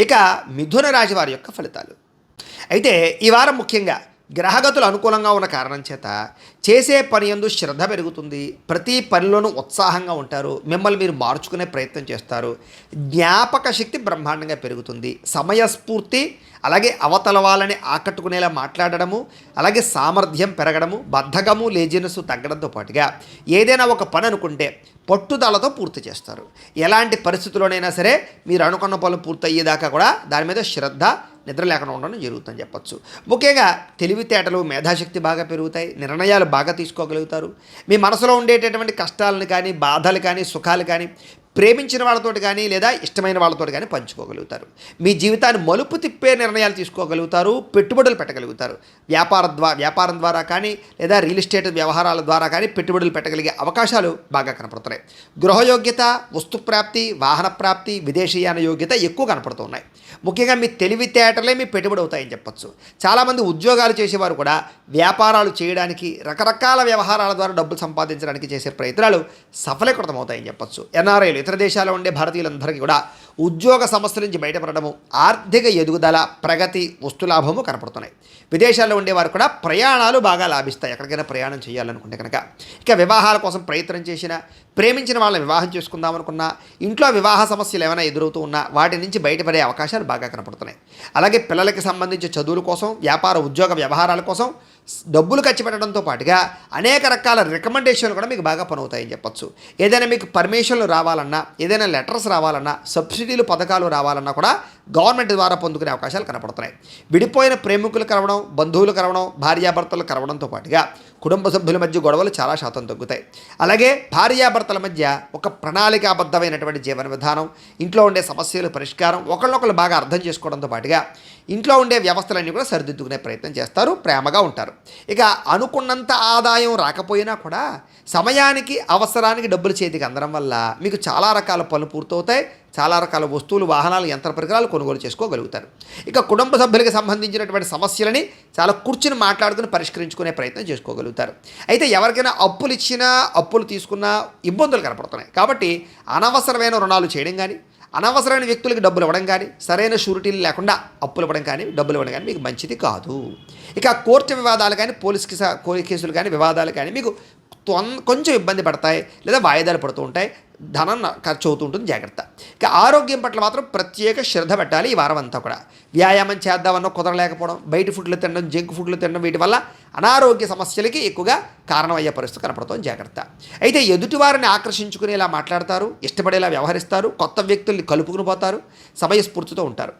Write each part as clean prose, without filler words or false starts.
ఇక మిథున రాశి వారి యొక్క ఫలితాలు. అయితే ఈ వారం ముఖ్యంగా గ్రహగతులు అనుకూలంగా ఉన్న కారణం చేత చేసే పని యందు శ్రద్ధ పెరుగుతుంది. ప్రతి పనిలోనూ ఉత్సాహంగా ఉంటారు. మిమ్మల్ని మీరు మార్చుకునే ప్రయత్నం చేస్తారు. జ్ఞాపక శక్తి బ్రహ్మాండంగా పెరుగుతుంది. సమయస్ఫూర్తి, అలాగే అవతల వాళ్ళని ఆకట్టుకునేలా మాట్లాడడము, అలాగే సామర్థ్యం పెరగడము, బద్ధకము లేజినెస్ తగ్గడంతో పాటుగా ఏదైనా ఒక పని అనుకుంటే పట్టుదలతో పూర్తి చేస్తారు. ఎలాంటి పరిస్థితుల్లోనైనా సరే మీరు అనుకున్న పనులు పూర్తయ్యేదాకా కూడా దాని మీద శ్రద్ధ, నిద్ర లేకుండా ఉండడం జరుగుతుందని చెప్పచ్చు. ముఖ్యంగా తెలివితేటలు, మేధాశక్తి బాగా పెరుగుతాయి. నిర్ణయాలు బాగా తీసుకోగలుగుతారు. మీ మనసులో ఉండేటటువంటి కష్టాలను కానీ, బాధలు కానీ, సుఖాలు కానీ ప్రేమించిన వాళ్ళతోటి కానీ లేదా ఇష్టమైన వాళ్ళతోటి కానీ పంచుకోగలుగుతారు. మీ జీవితాన్ని మలుపు తిప్పే నిర్ణయాలు తీసుకోగలుగుతారు. పెట్టుబడులు పెట్టగలుగుతారు. వ్యాపారం ద్వారా కానీ లేదా రియల్ ఎస్టేట్ వ్యవహారాల ద్వారా కానీ పెట్టుబడులు పెట్టగలిగే అవకాశాలు బాగా కనపడుతున్నాయి. గృహయోగ్యత, వస్తు ప్రాప్తి, వాహన ప్రాప్తి, విదేశీయాన యోగ్యత ఎక్కువ కనపడుతున్నాయి. ముఖ్యంగా మీ తెలివితేటలే మీ పెట్టుబడి అవుతాయని చెప్పచ్చు. చాలామంది ఉద్యోగాలు చేసేవారు కూడా వ్యాపారాలు చేయడానికి, రకరకాల వ్యవహారాల ద్వారా డబ్బులు సంపాదించడానికి చేసే ప్రయత్నాలు సఫలీకృతమవుతాయని చెప్పచ్చు. ఎన్ఆర్ఐలు, ఇతర దేశాల్లో ఉండే భారతీయులందరికీ కూడా ఉద్యోగ సమస్యల నుంచి బయటపడడము, ఆర్థిక ఎదుగుదల, ప్రగతి, వస్తులాభము కనపడుతున్నాయి. విదేశాల్లో ఉండేవారు కూడా ప్రయాణాలు బాగా లాభిస్తాయి ఎక్కడికైనా ప్రయాణం చేయాలనుకుంటే కనుక. ఇక వివాహాల కోసం ప్రయత్నం చేసిన, ప్రేమించిన వాళ్ళని వివాహం చేసుకుందామనుకున్నా, ఇంట్లో వివాహ సమస్యలు ఏమైనా ఎదురవుతూ ఉన్నా వాటి నుంచి బయటపడే అవకాశాలు బాగా కనపడుతున్నాయి. అలాగే పిల్లలకి సంబంధించి చదువుల కోసం, వ్యాపార ఉద్యోగ వ్యవహారాల కోసం డబ్బులు ఖర్చు పెట్టడంతో పాటుగా అనేక రకాల రికమెండేషన్లు కూడా మీకు బాగా పనవుతాయని చెప్పచ్చు. ఏదైనా మీకు పర్మిషన్లు రావాలన్నా, ఏదైనా లెటర్స్ రావాలన్నా, సబ్సిడీలు పథకాలు రావాలన్నా కూడా గవర్నమెంట్ ద్వారా పొందుకునే అవకాశాలు కనపడుతున్నాయి. విడిపోయిన ప్రేమికులు కలవడం, బంధువులు కలవడం, భార్యాభర్తలు కలవడంతో పాటుగా కుటుంబ సభ్యుల మధ్య గొడవలు చాలా శాతం తగ్గుతాయి. అలాగే భార్యాభర్తల మధ్య ఒక ప్రణాళికాబద్ధమైనటువంటి జీవన విధానం, ఇంట్లో ఉండే సమస్యలు పరిష్కారం, ఒకళ్ళొకళ్ళు బాగా అర్థం చేసుకోవడంతో పాటుగా ఇంట్లో ఉండే వ్యవస్థలన్నీ కూడా సరిదిద్దుకునే ప్రయత్నం చేస్తారు. ప్రేమగా ఉంటారు. ఇక అనుకున్నంత ఆదాయం రాకపోయినా కూడా సమయానికి, అవసరానికి డబ్బులు చేతికి అందడం వల్ల మీకు చాలా రకాల పనులు పూర్తవుతాయి. చాలా రకాల వస్తువులు, వాహనాలు, యంత్ర పరికరాలు కొనుగోలు చేసుకోగలుగుతారు. ఇక కుటుంబ సభ్యులకి సంబంధించినటువంటి సమస్యలని చాలా కూర్చుని మాట్లాడుకుని పరిష్కరించుకునే ప్రయత్నం చేసుకోగలుగుతారు. అయితే ఎవరికైనా అప్పులు ఇచ్చినా, అప్పులు తీసుకున్నా ఇబ్బందులు కనపడుతున్నాయి. కాబట్టి అనవసరమైన రుణాలు చేయడం కానీ, అనవసరమైన వ్యక్తులకి డబ్బులు ఇవ్వడం కానీ, సరైన షూరిటీలు లేకుండా అప్పులు ఇవ్వడం కానీ, డబ్బులు ఇవ్వడం కానీ మీకు మంచిది కాదు. ఇక కోర్టు వివాదాలు కానీ, పోలీస్ కేసులు కానీ, వివాదాలు కానీ మీకు కొంచెం ఇబ్బంది పడతాయి లేదా వాయిదాలు పడుతూ ఉంటాయి. ధనం ఖర్చు అవుతూ ఉంటుంది. జాగ్రత్త. ఇక ఆరోగ్యం పట్ల మాత్రం ప్రత్యేక శ్రద్ధ పెట్టాలి. ఈ వారం అంతా కూడా వ్యాయామం చేద్దామన్నా కుదరలేకపోవడం, బయట ఫుడ్లు తినడం, జంక్ ఫుడ్లు తినడం, వీటి వల్ల అనారోగ్య సమస్యలకి ఎక్కువగా కారణమయ్యే పరిస్థితి కనపడుతుంది. జాగ్రత్త. అయితే ఎదుటివారిని ఆకర్షించుకునేలా మాట్లాడతారు, ఇష్టపడేలా వ్యవహరిస్తారు, కొత్త వ్యక్తుల్ని కలుపుకుని పోతారు, సమయస్ఫూర్తితో ఉంటారు.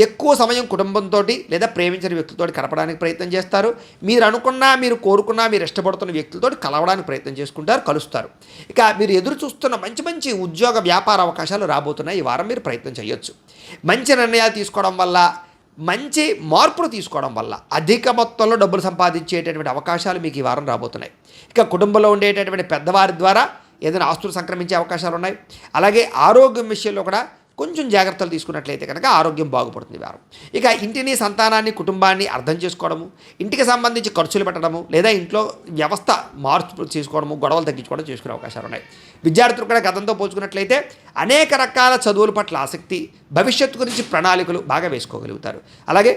ఎక్కువ సమయం కుటుంబంతో లేదా ప్రేమించిన వ్యక్తులతో గడపడానికి ప్రయత్నం చేస్తారు. మీరు అనుకున్నా, మీరు కోరుకున్నా, మీరు ఇష్టపడుతున్న వ్యక్తులతో కలవడానికి ప్రయత్నం చేసుకుంటారు, కలుస్తారు. ఇక మీరు ఎదురు చూస్తున్న మంచి మంచి ఉద్యోగ వ్యాపార అవకాశాలు రాబోతున్నాయి. ఈ వారం మీరు ప్రయత్నం చేయొచ్చు. మంచి నిర్ణయాలు తీసుకోవడం వల్ల, మంచి మార్పులు తీసుకోవడం వల్ల అధిక మొత్తంలో డబ్బులు సంపాదించేటటువంటి అవకాశాలు మీకు ఈ వారం రాబోతున్నాయి. ఇక కుటుంబంలో ఉండేటటువంటి పెద్దవారి ద్వారా ఏదైనా ఆస్తులు సంక్రమించే అవకాశాలు ఉన్నాయి. అలాగే ఆరోగ్యం విషయంలో కూడా కొంచెం జాగ్రత్తలు తీసుకున్నట్లయితే కనుక ఆరోగ్యం బాగుపడుతుంది ఈ వారం. ఇక ఇంటిని, సంతానాన్ని, కుటుంబాన్ని అర్థం చేసుకోవడము, ఇంటికి సంబంధించి ఖర్చులు పెట్టడము లేదా ఇంట్లో వ్యవస్థ మార్పు చేసుకోవడము, గొడవలు తగ్గించుకోవడం చేసుకునే అవకాశాలు ఉన్నాయి. విద్యార్థులు కూడా గతంతో పోల్చుకున్నట్లయితే అనేక రకాల చదువుల పట్ల ఆసక్తి, భవిష్యత్తు గురించి ప్రణాళికలు బాగా వేసుకోగలుగుతారు. అలాగే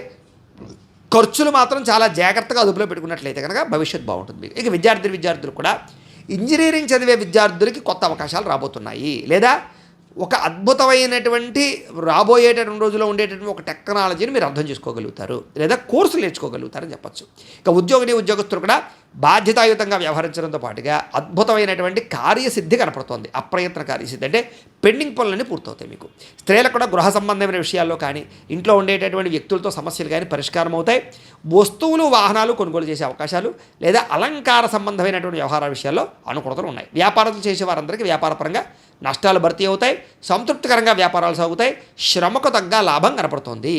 ఖర్చులు మాత్రం చాలా జాగ్రత్తగా అదుపులో పెట్టుకున్నట్లయితే కనుక భవిష్యత్తు బాగుంటుంది. ఇక విద్యార్థులు కూడా ఇంజనీరింగ్ చదివే విద్యార్థులకి కొత్త అవకాశాలు రాబోతున్నాయి. లేదా ఒక అద్భుతమైనటువంటి రాబోయేటటువంటి రోజుల్లో ఉండేటటువంటి ఒక టెక్నాలజీని మీరు అర్థం చేసుకోగలుగుతారు లేదా కోర్సులు నేర్చుకోగలుగుతారని చెప్పచ్చు. ఇక ఉద్యోగస్తులు కూడా బాధ్యతాయుతంగా వ్యవహరించడంతో పాటుగా అద్భుతమైనటువంటి కార్యసిద్ధి కనపడుతోంది. అప్రయత్న కార్యసిద్ధి అంటే పెండింగ్ పనులన్నీ పూర్తవుతాయి మీకు. స్త్రీలకు కూడా గృహ సంబంధమైన విషయాల్లో కానీ, ఇంట్లో ఉండేటటువంటి వ్యక్తులతో సమస్యలు కానీ పరిష్కారం అవుతాయి. వస్తువులు, వాహనాలు కొనుగోలు చేసే అవకాశాలు లేదా అలంకార సంబంధమైనటువంటి వ్యవహారాల విషయాల్లో అనుకూలతలు ఉన్నాయి. వ్యాపారాలు చేసే వారందరికీ వ్యాపారపరంగా నష్టాలు భర్తీ అవుతాయి. సంతృప్తికరంగా వ్యాపారాలు సాగుతాయి. శ్రమకు తగ్గ లాభం కనపడుతుంది.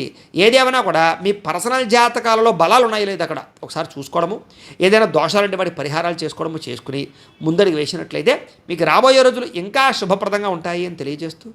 ఏదేమైనా కూడా మీ పర్సనల్ జాతకాలలో బలాలు ఉన్నాయి లేదా అక్కడ ఒకసారి చూసుకోవడము, ఏదైనా దోషాలంటే వాటి పరిహారాలు చేసుకుని ముందడుగు వేసినట్లయితే మీకు రాబోయే రోజులు ఇంకా శుభప్రదంగా ఉంటాయి అని తెలియజేస్తూ